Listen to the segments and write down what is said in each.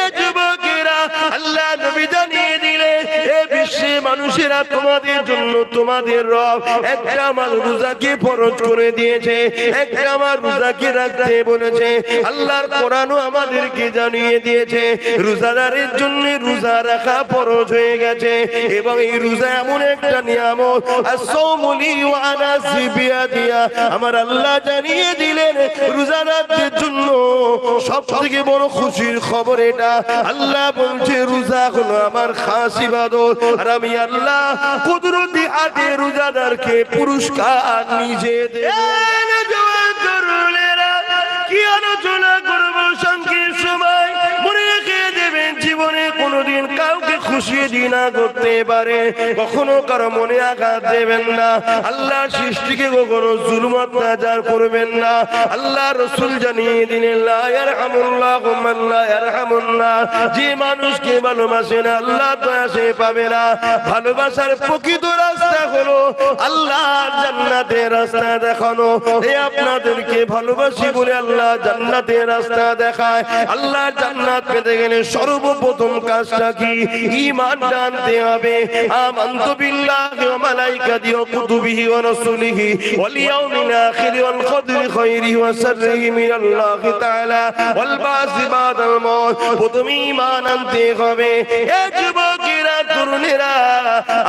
এ যুবকেরা, আল্লাহ নবী জানিয়ে দিলে এ বিশ্বে মানুষেরা তোমাদের জন্য তোমাদের রব একটা আমার রোজাকে ফরজ করে দিয়েছে, একটা আমার রোজাকে রাখতে বলেছে। আল্লাহর কোরআনও আমাদেরকে জানিয়ে দিয়েছে রোজাদারের জন্য রোজা রাখা ফরজ হয়ে গেছে। এবং এই রোজা এমন একটা নিয়ামত, as-sawmu li wa ana biyadia, আমার আল্লাহ জানিয়ে দিলেন রোজাদারদের জন্য সবথেকে বড় খুশির খবর এটা। আল্লাহ বলছে রোজা হলো আমার খাস ইবাদত, আর আমি আল্লাহ কুদরতি হাতে রোজাদারকে পুরস্কার নিজে দেব। কি আলোচনা করবো সংক্ষিপ্ত সময়, মনে রেখে দেবেন জীবনে কোনোদিন কাউকে খুশি দিনা করতে পারে, কখনো কারো মনে আঘাত দেবেন না, আল্লাহ সৃষ্টিকে কখনো জুলুম অত্যাচার করবেন না। আল্লাহ রাসূল জানিয়ে দিলেন লা ইয়ারহামুল্লাহু মান লা ইয়ারহামুন্নাহ, যে মানুষকে ভালোবাসে না আল্লাহ দয়া সে পাবে না। ভালোবাসার প্রকৃত রাস্তা হলো আল্লাহর জান্নাতের রাস্তা দেখানো। এই আপনাদেরকে ভালোবাসি বলে আল্লাহ জান্নাতের রাস্তা দেখায়। আল্লাহ জান্নাত পেতে গেলে সর্বপ্রথম কাজটা কি? ঈমান আনতে হবে। আমানতু বিল্লাহি ওয়া মালাইকাতিহি ওয়া কুতুবিহি ওয়া রাসূলিহি ওয়াল ইয়াউমিল আখির ওয়াল কদরি খায়রিহি ওয়া শাররিহি মিনাল্লাহি তাআলা ওয়াল বাসি বাদাল মাউত। প্রথমে ঈমান আনতে হবে। এ যুবকেরা, তরুণেরা,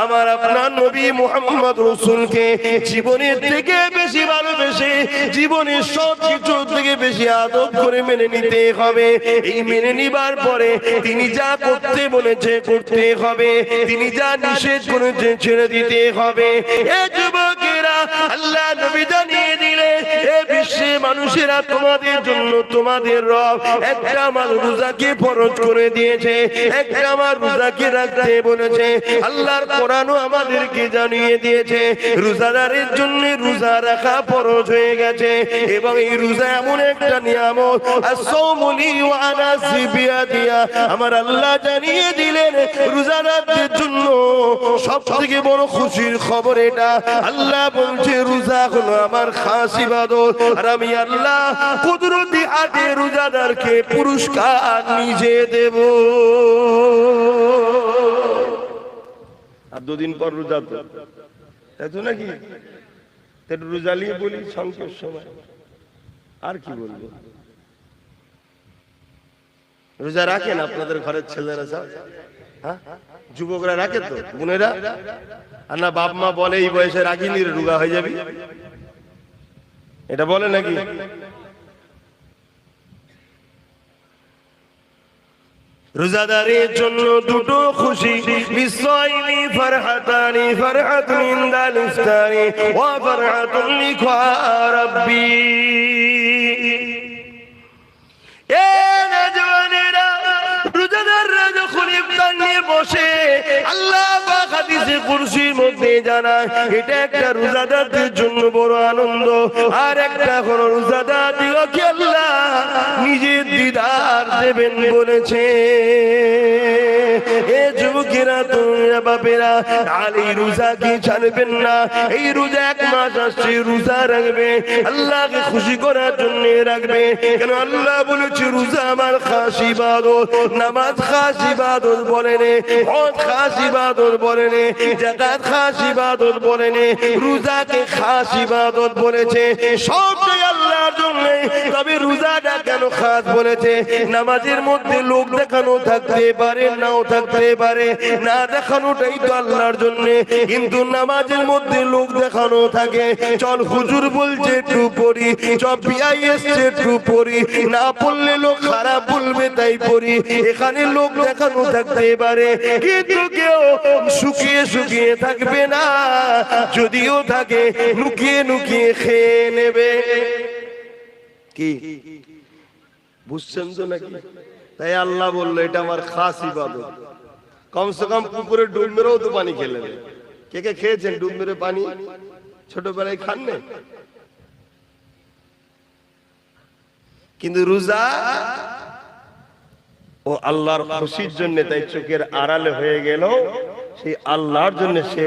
আমার আপনার নবী মুহাম্মদ রাসূলকে জীবনের থেকে বেশি ভালোবেসে জীবনের সব কিছু থেকে বেশি আদব করে মেনে নিতে হবে। এই মেনে নিবার পরে তিনি যা করতে বলেছে করতে হবে, তিনি যা নিষেধ করেছে ছেড়ে দিতে হবে। এ যুবকেরা, আল্লাহ নবী জানিয়ে দিলে এ বিশ্বে মানুষেরা তোমাদের জন্য তোমাদের রব একটা আমার রোজাকে ফরজ করে দিয়েছে, একটা আমার রোজাকে রাখতে বলেছে। আল্লাহর কোরআনও আমাদেরকে জানিয়ে দিয়েছে রোজাদারের জন্য রোজা রাখা ফরজ হয়ে গেছে। এবং এই রোজা এমন একটা নিয়ামত, as-sawmu li wa ana biyadia, আমার আল্লাহ জানিয়ে দিলেন রোজাদারদের জন্য সবথেকে বড় খুশির খবর এটা। আল্লাহ বলছে রোজা হলো আমার খাস ইবাদত, আর আমি আল্লাহ কুদরতি হাতে রোজাদারকে পুরস্কার নিজে দেব। আর দুদিন পর রোজা, তো তাই তো নাকি? রোজা নিয়ে বলি সংক্ষেপ সময়, আর কি বলবো। রোজা রাখেন আপনাদের ঘরের ছেলেরা সব? হ্যাঁ, যুবকরা রাখে তো, বোনেরা? আর না বাপ মা বলে এই বয়সে রাখিনি রোগা হয়ে যাবি, এটা বলে নাকি? রোজাদারের জন্য দুটো খুশি, বিসসাইমি ফারহাতানি, ফারহাতুন ইনদাল ইফতারি ওয়া ফারহাতুন লিকা রাব্বি। এ নওজওয়ানেরা, রোজাদাররা যখন ইফতার নিয়ে বসে আল্লাহ পাক হাদিসে কুরসির মধ্যে জানায় এটা একটা রোজাদারদের জন্য বড় আনন্দ। আর একটা হলো রোজাদারদিগকে আল্লাহ নিজের দিদার দেবেন বলেছে। এ যুবকেরা, তোমরা বাপেরা, আলী রোজাকে ছাড়বেন না। এই রোজা এক মাস আসছে, রোজা রাখবে, আল্লাহকে খুশি করার জন্য রাখবে। কেন আল্লাহ বলেছে রোজা আমার খাস ইবাদত, নামাজ খাস ইবাদত বলেন, হজ খাস ইবাদত বলেন, যাকাত খাস ইবাদত বলেন, রোজাকে খাস ইবাদত বলেছে। সবটাই আল্লাহর জন্য। তবে রোজাটা কেন খাস বলেছে? নামাজের মধ্যে লোক দেখানো থাকতে পারে, নাও থাকতে পারে, না দেখানোটাই তো আল্লাহর জন্য। কিন্তু নামাজের মধ্যে লোক দেখানো থাকে, চল হুজুর বলছে একটু পড়ি, চল বিআই এসছে একটু পড়ি, না পড়লে লোক খারাপ বলবে তাই পড়ি, এখানে লোক দেখানো থাকতে পারে। কিন্তু কেউ শুকিয়ে শুকিয়ে থাকবে না, যদিও থাকে লুকিয়ে লুকিয়ে খেয়ে নেবে। কি বুঝছেন তো নাকি? তাই আল্লাহ বললো এটা আমার খাস ইবাদত। কমসে কম পুকুরে ডুব মেরেও তো পানি খেলে। কে কে খেয়েছেন ডুব মেরে পানি? ছোটবেলায় খান না? কিন্তু রোজা ও আল্লাহর খুশির জন্য, তাই চোখের আড়ালে হয়ে গেল, সেই আল্লাহর জন্য সে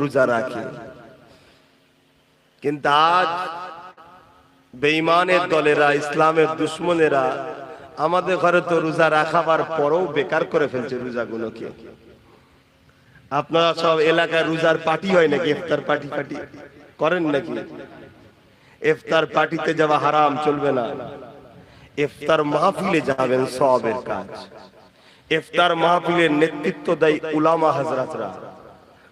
রোজা রাখে। কিন্তু আজ বেঈমানের দলেরা, ইসলামের দুশ্মনেরা আমাদের ঘরে তো রোজা রাখাবার পরেও বেকার করে ফেলছে রোজাগুলোকে। আপনারা সব এলাকায় রোজার পার্টি হয় নাকি? ইফতার পার্টি করেন নাকি? ইফতার পার্টিতে যাওয়া হারাম, চলবে না। ইফতার মাহফিলে যাবেন, সওয়াবের কাজ। ইফতার মাহফিলের নেতৃত্ব দেয় উলামা হযরতরা,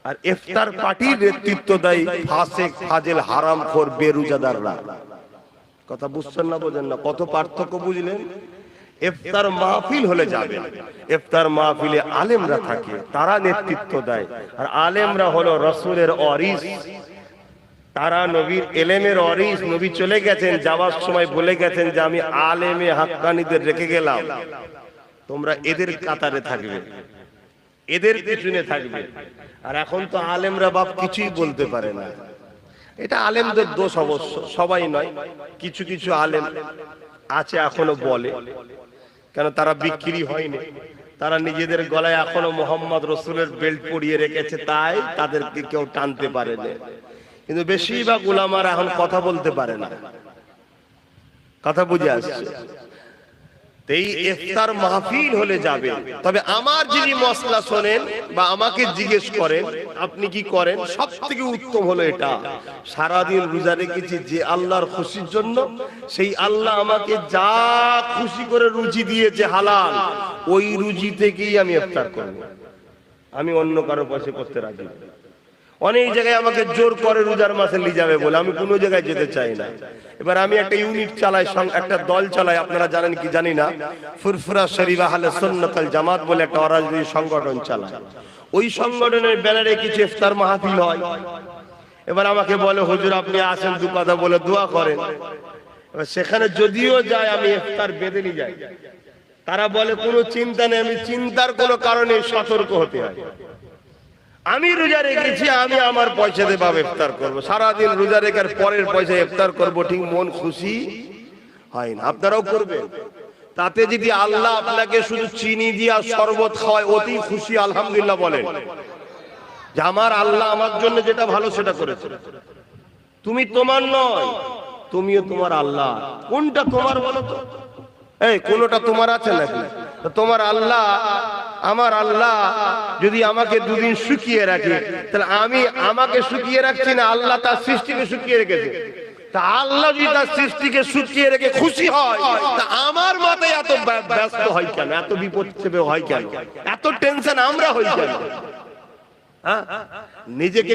আর ইফতার পার্টির নেতৃত্ব দেয় ফাসিক ফাজিল হারামখোর বেরোজাদাররা। কথা বুঝছেন না? বোঝেন না? কত পার্থক্য বুঝলেন? ইফতার মাহফিল হলে যাবে, ইফতার মাহফিলে আলেমরা থাকে, তারা নেতৃত্ব দেয়। আর আলেমরা হলো রাসূলের ওয়ারিস, তারা নবীর এলেমের ওয়ারিস। নবী চলে গেছেন, যাওয়ার সময় বলে গেছেন যে আমি আলেমে হাক্কানীদের রেখে গেলাম, তোমরা এদের কাতারে থাকবে, এদের পিছনে থাকবে। আর এখন তো আলেমরা বাপ কিছুই বলতে পারে না। এটা আলেমদের দোষ অবশ্য, সবাই নয়, কিছু কিছু আলেম আছে এখনো বলে, কেন তারা বিক্রি হয়নি, তারা নিজেদের গলায় এখনো মোহাম্মদ রসুলের বেল্ট পরিয়ে রেখেছে, তাই তাদেরকে কেউ টানতে পারে না। কিন্তু বেশিরভাগ উলামারা এখন কথা বলতে পারে না। কথা বুঝে আসছে? এই ইফতার মাহফিল হলে যাবে। তবে আমার যিনি মসলা শোনেন বা আমাকে জিজ্ঞেস করেন আপনি কি করেন, সব থেকে উত্তম হলো এটা, সারাদিন রোজা রেখেছি যে আল্লাহর খুশির জন্য, সেই আল্লাহ আমাকে যা খুশি করে রুজি দিয়েছে হালাল, ওই রুজি থেকেই আমি ইফতার করব। আমি অন্য কারো পাশে করতে রাজি না। অনেক জায়গায় আমাকে জোর করে রোজার মাসে নিয়ে যাবে বলে, আমি কোনো জায়গায় যেতে চাই না। এবার আমি একটা ইউনিট চালাই, একটা দল চালাই, আপনারা জানেন কি জানি না, ফুরফুরা শরীফ আহলে সুন্নাত ওয়াল জামাত বলে একটা অরাজনৈতিক সংগঠন চালায়। ওই সংগঠনের ব্যানারে কিছু ইফতার মাহফিল হয়। এবার আমাকে বলে হুজুর আপনি আসেন, দু কথা বলে দোয়া করেন। এবার সেখানে যদিও যায় আমি ইফতার বেঁধে নিয়ে যাই। তারা বলে কোনো চিন্তা নেই, আমি চিন্তার কোনো কারণে সতর্ক হতে হয়। আমি রোজা রেখেছি, আমি আমার পয়সা দিয়ে বাবা ইফতার করবো, সারাদিন রোজা রেখার পরের পয়সা ইফতার করবো, ঠিক মন খুশি হয় না। আপনারাও করবেন। তাতে যদি আল্লাহ আপনাকে শুধু চিনি দিয়া শরবত খাওয়ায়, অতি খুশি আলহামদুলিল্লাহ বলেন যে আমার আল্লাহ আমার জন্য যেটা ভালো সেটা করেছে। তুমি তোমার নয়, তুমিও তোমার আল্লাহ। কোনটা তোমার বলো তো? এই কোনটা তোমার আছে নাকি? তোমার আল্লাহ, আমার আল্লাহ যদি আমাকে দুদিন শুকিয়ে রাখে, তাহলে আমি আমাকে শুকিয়ে রাখছি না, আল্লাহ তার সৃষ্টিকে শুকিয়ে রেখেছে। তা আল্লাহ যদি তার সৃষ্টিকে শুকিয়ে রেখে খুশি হয়, তা আমার মাথায় এত ব্যস্ত হয় কেন, এত বিপদ চেপে হয় কেন, এত টেনশন আমরা হই কেন? হ্যাঁ, নিজেকে